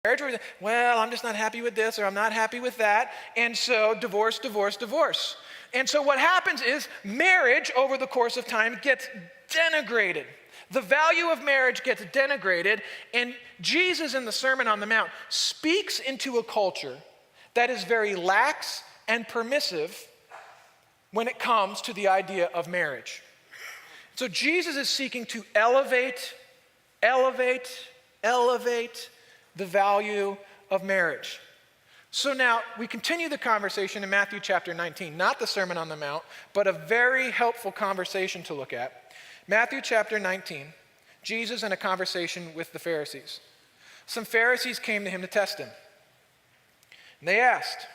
marriage where, well, I'm just not happy with this or I'm not happy with that. And so divorce, divorce, divorce. And so what happens is marriage over the course of time gets denigrated. The value of marriage gets denigrated. And Jesus in the Sermon on the Mount speaks into a culture that is very lax and permissive when it comes to the idea of marriage. So Jesus is seeking to elevate the value of marriage. So now we continue the conversation in Matthew chapter 19, not the Sermon on the Mount, but a very helpful conversation to look at. Matthew chapter 19, Jesus in a conversation with the Pharisees. Some Pharisees came to him to test him. And they asked,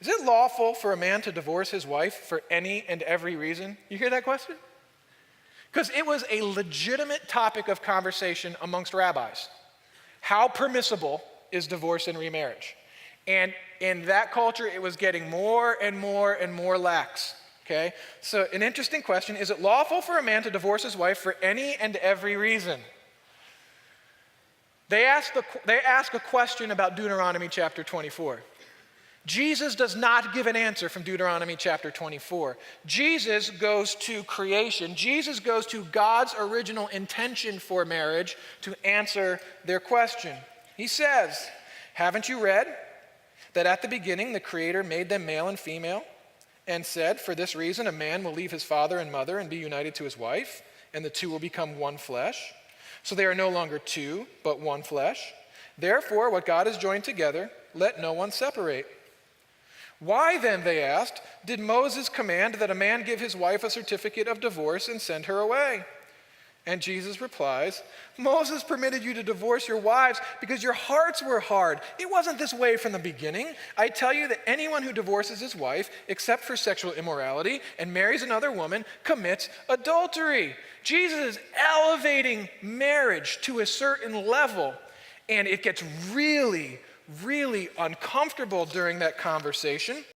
is it lawful for a man to divorce his wife for any and every reason? You hear that question? Because it was a legitimate topic of conversation amongst rabbis. How permissible is divorce and remarriage? And in that culture, it was getting more and more and more lax. Okay? So an interesting question, is it lawful for a man to divorce his wife for any and every reason? They ask a question about Deuteronomy chapter 24. Jesus does not give an answer from Deuteronomy chapter 24. Jesus goes to creation. Jesus goes to God's original intention for marriage to answer their question. He says, haven't you read that at the beginning the Creator made them male and female and said, for this reason a man will leave his father and mother and be united to his wife, and the two will become one flesh. So they are no longer two, but one flesh. Therefore, what God has joined together, let no one separate. Why then, they asked, did Moses command that a man give his wife a certificate of divorce and send her away? And Jesus replies, Moses permitted you to divorce your wives because your hearts were hard. It wasn't this way from the beginning. I tell you that anyone who divorces his wife, except for sexual immorality, and marries another woman, commits adultery. Jesus is elevating marriage to a certain level, and it gets really uncomfortable during that conversation.